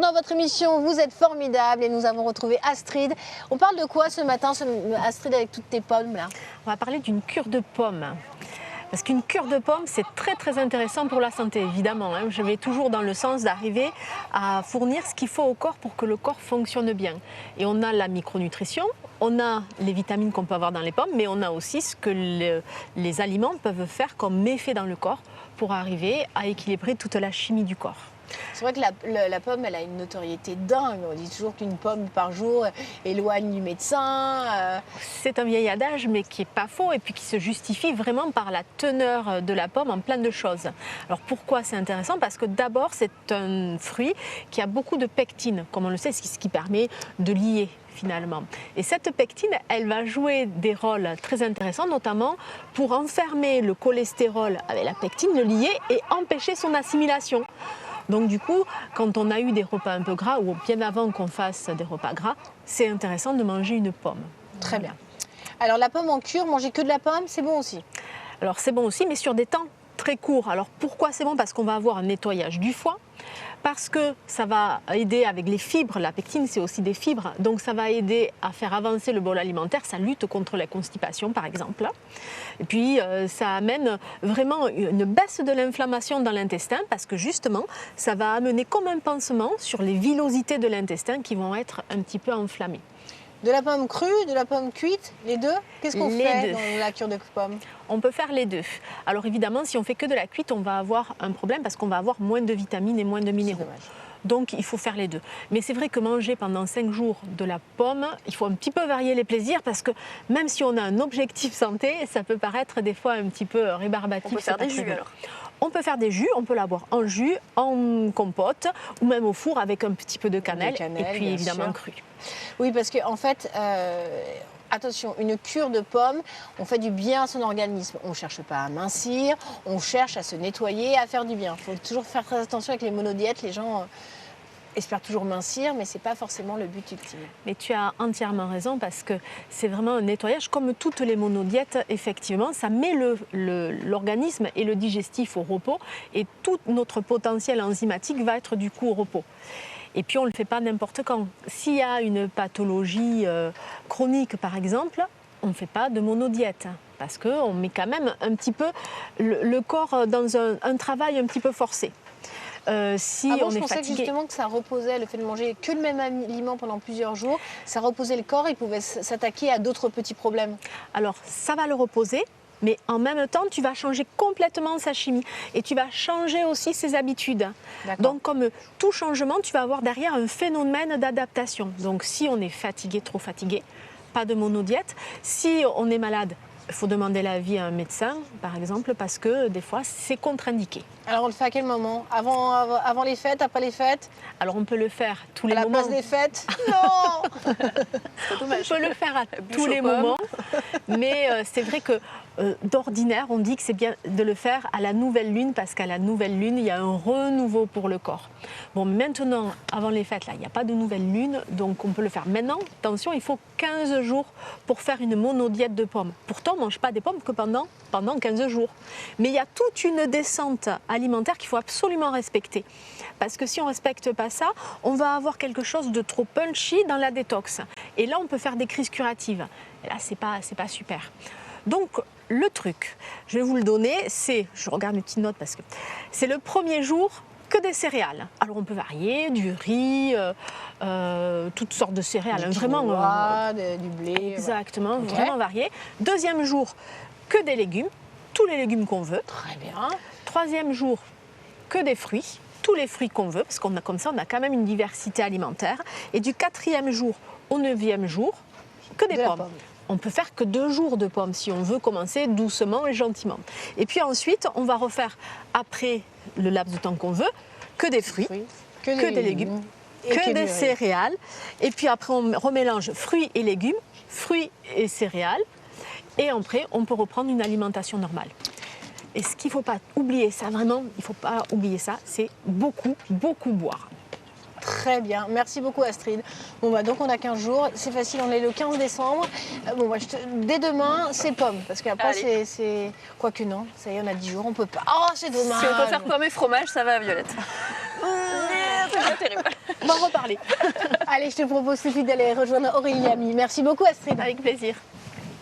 dans votre émission Vous êtes formidable et nous avons retrouvé Astrid. On parle de quoi ce matin, Astrid, avec toutes tes pommes là? On va parler d'une cure de pommes. Parce qu'une cure de pommes, c'est très intéressant pour la santé, évidemment. Je vais toujours dans le sens d'arriver à fournir ce qu'il faut au corps pour que le corps fonctionne bien. Et on a la micronutrition, on a les vitamines qu'on peut avoir dans les pommes, mais on a aussi ce que les aliments peuvent faire comme méfait dans le corps pour arriver à équilibrer toute la chimie du corps. C'est vrai que la pomme, elle a une notoriété dingue. On dit toujours qu'une pomme par jour éloigne du médecin. C'est un vieil adage, mais qui n'est pas faux et puis qui se justifie vraiment par la teneur de la pomme en plein de choses. Alors pourquoi c'est intéressant? Parce que d'abord, c'est un fruit qui a beaucoup de pectine, comme on le sait, ce qui permet de lier finalement. Et cette pectine, elle va jouer des rôles très intéressants, notamment pour enfermer le cholestérol avec la pectine, le lier et empêcher son assimilation. Donc du coup, quand on a eu des repas un peu gras, ou bien avant qu'on fasse des repas gras, c'est intéressant de manger une pomme. Très bien. Alors la pomme en cure, manger que de la pomme, c'est bon aussi? Alors c'est bon aussi, mais sur des temps très courts. Alors pourquoi c'est bon? Parce qu'on va avoir un nettoyage du foie, parce que ça va aider avec les fibres, la pectine c'est aussi des fibres, donc ça va aider à faire avancer le bol alimentaire, ça lutte contre la constipation par exemple. Et puis ça amène vraiment une baisse de l'inflammation dans l'intestin, parce que justement ça va amener comme un pansement sur les villosités de l'intestin qui vont être un petit peu enflammées. De la pomme crue, de la pomme cuite, les deux? Qu'est-ce qu'on fait dans la cure de pommes? On peut faire les deux. Alors évidemment, si on fait que de la cuite, on va avoir un problème parce qu'on va avoir moins de vitamines et moins de minéraux. Donc il faut faire les deux. Mais c'est vrai que manger pendant 5 jours de la pomme, il faut un petit peu varier les plaisirs parce que même si on a un objectif santé, ça peut paraître des fois un petit peu rébarbatif. On peut faire des jus alors? On peut faire des jus, on peut l'avoir en jus, en compote ou même au four avec un petit peu de cannelle et puis évidemment cru. Oui, parce qu'en fait, attention, une cure de pommes, on fait du bien à son organisme. On ne cherche pas à mincir, on cherche à se nettoyer, à faire du bien. Il faut toujours faire très attention avec les monodiètes. Les gens espèrent toujours mincir, mais ce n'est pas forcément le but ultime. Mais tu as entièrement raison parce que c'est vraiment un nettoyage. Comme toutes les monodiètes, effectivement, ça met l'organisme et le digestif au repos et tout notre potentiel enzymatique va être du coup au repos. Et puis on ne le fait pas n'importe quand. S'il y a une pathologie chronique par exemple, on ne fait pas de monodiète parce qu'on met quand même un petit peu le corps dans un travail un petit peu forcé. Si on je est pensais fatigué. justement que ça reposait, le fait de manger que le même aliment pendant plusieurs jours, ça reposait le corps, il pouvait s'attaquer à d'autres petits problèmes. Alors ça va le reposer, mais en même temps tu vas changer complètement sa chimie et tu vas changer aussi ses habitudes. Donc comme tout changement, tu vas avoir derrière un phénomène d'adaptation. Donc si on est fatigué, trop fatigué, pas de monodiète. Si on est malade, il faut demander l'avis à un médecin, par exemple, parce que des fois, c'est contre-indiqué. Alors, on le fait à quel moment? Avant les fêtes, après les fêtes? Alors, on peut le faire tous les moments. À la place des fêtes? Non. On peut le faire à tous les moments, mais c'est vrai que d'ordinaire, on dit que c'est bien de le faire à la nouvelle lune, parce qu'à la nouvelle lune, il y a un renouveau pour le corps. Bon, maintenant, avant les fêtes, là, il n'y a pas de nouvelle lune, donc on peut le faire maintenant. Attention, il faut 15 jours pour faire une monodiète de pommes. Pourtant, on ne mange pas des pommes que pendant 15 jours. Mais il y a toute une descente alimentaire qu'il faut absolument respecter. Parce que si on ne respecte pas ça, on va avoir quelque chose de trop punchy dans la détox. Et là, on peut faire des crises curatives. Et là, c'est pas super. Donc, le truc, je vais vous le donner, c'est, je regarde mes petites notes parce que c'est le premier jour que des céréales. Alors, on peut varier, du riz, toutes sortes de céréales. Du quinoa, du blé. Exactement, vraiment varié. Deuxième jour, que des légumes, tous les légumes qu'on veut. Très bien. Troisième jour, que des fruits, tous les fruits qu'on veut, parce qu'on a comme ça, on a quand même une diversité alimentaire. Et du 4e jour au 9e jour, que des pommes. On peut faire que 2 jours de pommes si on veut commencer doucement et gentiment. Et puis ensuite, on va refaire, après le laps de temps qu'on veut, que des fruits, que des légumes, que des céréales. Et puis après, on remélange fruits et légumes, fruits et céréales. Et après, on peut reprendre une alimentation normale. Et ce qu'il ne faut pas oublier, ça vraiment, il ne faut pas oublier ça, c'est beaucoup boire. Très bien, merci beaucoup Astrid. Bon donc on a 15 jours, c'est facile, on est le 15 décembre. Dès demain, c'est pommes, parce qu'après c'est... Quoique non, ça y est, on a 10 jours, on peut pas. Oh, c'est dommage. Si on peut faire pommes et fromage, ça va Violette. terrible. On va en reparler. Allez, je te propose tout de suite d'aller rejoindre Aurélie Lamy. Merci beaucoup Astrid. Avec plaisir.